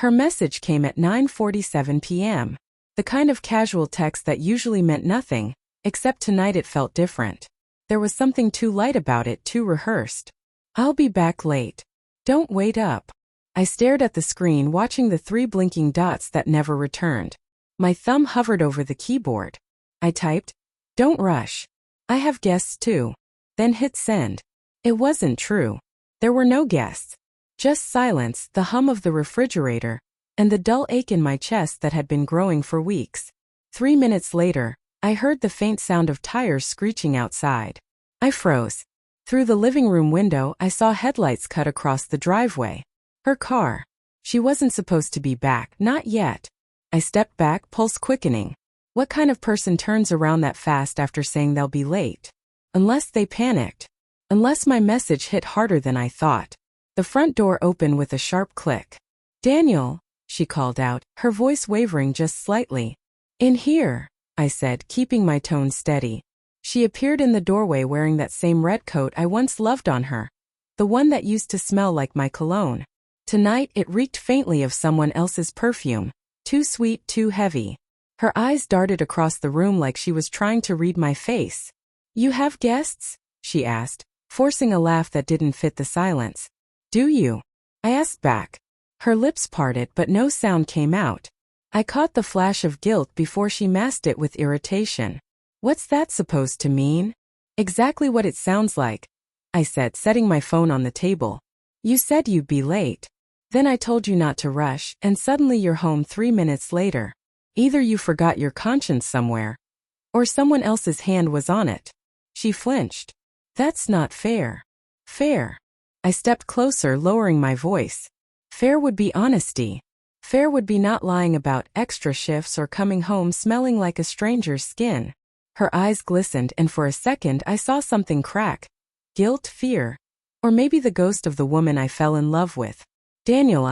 Her message came at 9:47 p.m. The kind of casual text that usually meant nothing, except tonight it felt different. There was something too light about it, too rehearsed. I'll be back late. Don't wait up. I stared at the screen, watching the 3 blinking dots that never returned. My thumb hovered over the keyboard. I typed, "Don't rush. I have guests too." Then hit send. It wasn't true. There were no guests. Just silence, the hum of the refrigerator, and the dull ache in my chest that had been growing for weeks. 3 minutes later, I heard the faint sound of tires screeching outside. I froze. Through the living room window, I saw headlights cut across the driveway. Her car. She wasn't supposed to be back, not yet. I stepped back, pulse quickening. What kind of person turns around that fast after saying they'll be late? Unless they panicked. Unless my message hit harder than I thought. The front door opened with a sharp click. "Daniel," she called out, her voice wavering just slightly. "In here," I said, keeping my tone steady. She appeared in the doorway wearing that same red coat I once loved on her. The one that used to smell like my cologne. Tonight it reeked faintly of someone else's perfume. Too sweet, too heavy. Her eyes darted across the room like she was trying to read my face. "You have guests?" she asked, forcing a laugh that didn't fit the silence. "Do you?" I asked back. Her lips parted but no sound came out. I caught the flash of guilt before she masked it with irritation. "What's that supposed to mean?" "Exactly what it sounds like," I said, setting my phone on the table. "You said you'd be late. Then I told you not to rush, and suddenly you're home 3 minutes later. Either you forgot your conscience somewhere, or someone else's hand was on it." She flinched. "That's not fair." "Fair." I stepped closer, lowering my voice. "Fair would be honesty. Fair would be not lying about extra shifts or coming home smelling like a stranger's skin." Her eyes glistened, and for a second I saw something crack. Guilt, fear, or maybe the ghost of the woman I fell in love with. "Daniel,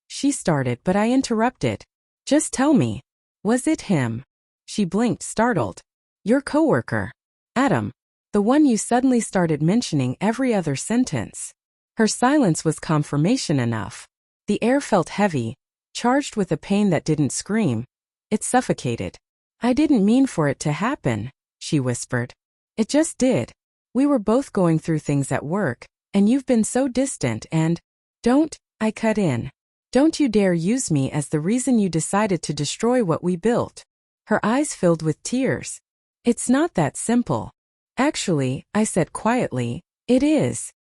she started, but I interrupted. "Just tell me. Was it him?" She blinked, startled. "Your coworker. Adam. The one you suddenly started mentioning every other sentence." Her silence was confirmation enough. The air felt heavy, charged with a pain that didn't scream. It suffocated. "I didn't mean for it to happen," she whispered. "It just did. We were both going through things at work, and you've been so distant and—" "Don't," I cut in. "Don't you dare use me as the reason you decided to destroy what we built." Her eyes filled with tears. "It's not that simple." "Actually," I said quietly, "it is."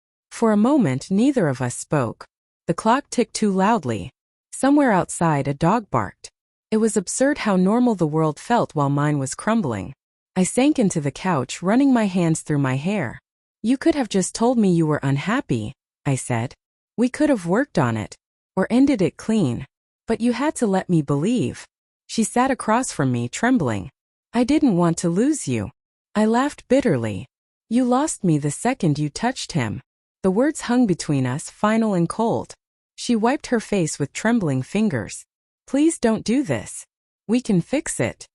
For a moment neither of us spoke. The clock ticked too loudly. Somewhere outside a dog barked. It was absurd how normal the world felt while mine was crumbling. I sank into the couch, running my hands through my hair. "You could have just told me you were unhappy," I said. "We could have worked on it. Or ended it clean. But you had to let me believe." She sat across from me, trembling. "I didn't want to lose you." I laughed bitterly. "You lost me the second you touched him." The words hung between us, final and cold. She wiped her face with trembling fingers. "Please don't do this. We can fix it."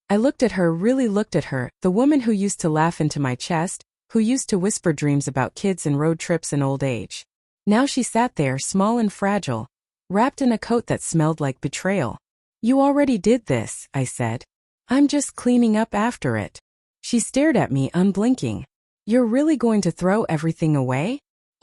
I looked at her, really looked at her, the woman who used to laugh into my chest, who used to whisper dreams about kids and road trips and old age. Now she sat there, small and fragile, wrapped in a coat that smelled like betrayal. "You already did this," I said. "I'm just cleaning up after it." She stared at me, unblinking. "You're really going to throw everything away?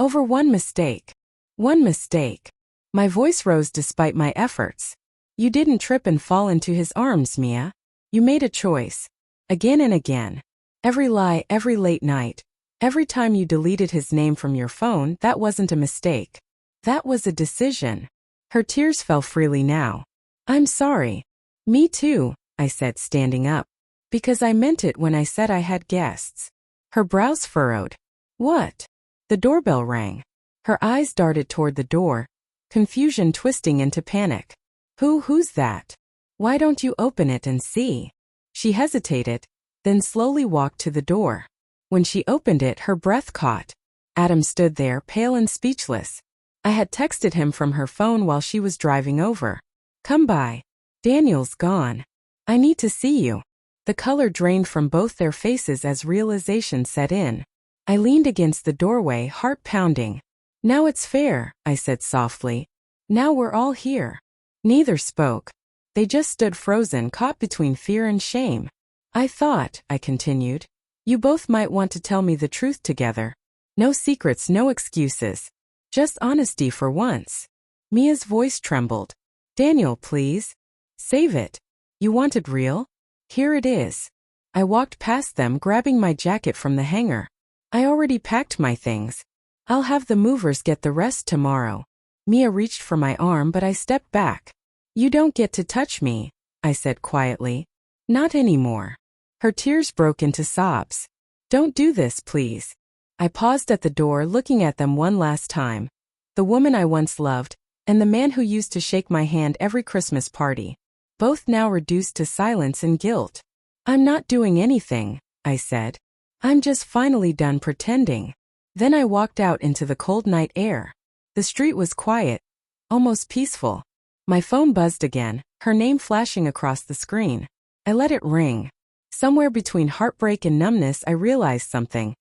Over one mistake?" "One mistake." My voice rose despite my efforts. "You didn't trip and fall into his arms, Mia. You made a choice. Again and again. Every lie, every late night. Every time you deleted his name from your phone, that wasn't a mistake. That was a decision." Her tears fell freely now. "I'm sorry." "Me too," I said, standing up. "Because I meant it when I said I had guests." Her brows furrowed. "What?" The doorbell rang. Her eyes darted toward the door, confusion twisting into panic. Who's that? Why don't you open it and see?" She hesitated, then slowly walked to the door. When she opened it, her breath caught. Adam stood there, pale and speechless. I had texted him from her phone while she was driving over. "Come by. Daniel's gone. I need to see you." The color drained from both their faces as realization set in. I leaned against the doorway, heart pounding. "Now it's fair," I said softly. "Now we're all here." Neither spoke. They just stood frozen, caught between fear and shame. I thought, I continued, you both might want to tell me the truth together. No secrets, no excuses. Just honesty for once. Mia's voice trembled. Daniel, please. Save it. You want it real? Here it is. I walked past them, grabbing my jacket from the hanger. I already packed my things. I'll have the movers get the rest tomorrow. Mia reached for my arm, but I stepped back. You don't get to touch me, I said quietly. Not anymore. Her tears broke into sobs. Don't do this, please. I paused at the door, looking at them one last time. The woman I once loved, and the man who used to shake my hand every Christmas party. Both now reduced to silence and guilt. I'm not doing anything, I said. I'm just finally done pretending. Then I walked out into the cold night air. The street was quiet, almost peaceful. My phone buzzed again, her name flashing across the screen. I let it ring. Somewhere between heartbreak and numbness, I realized something.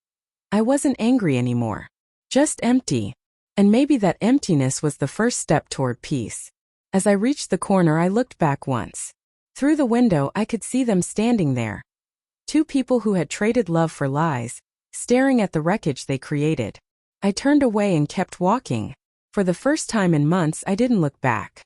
I wasn't angry anymore. Just empty. And maybe that emptiness was the first step toward peace. As I reached the corner, I looked back once. Through the window, I could see them standing there. Two people who had traded love for lies, staring at the wreckage they created. I turned away and kept walking. For the first time in months, I didn't look back.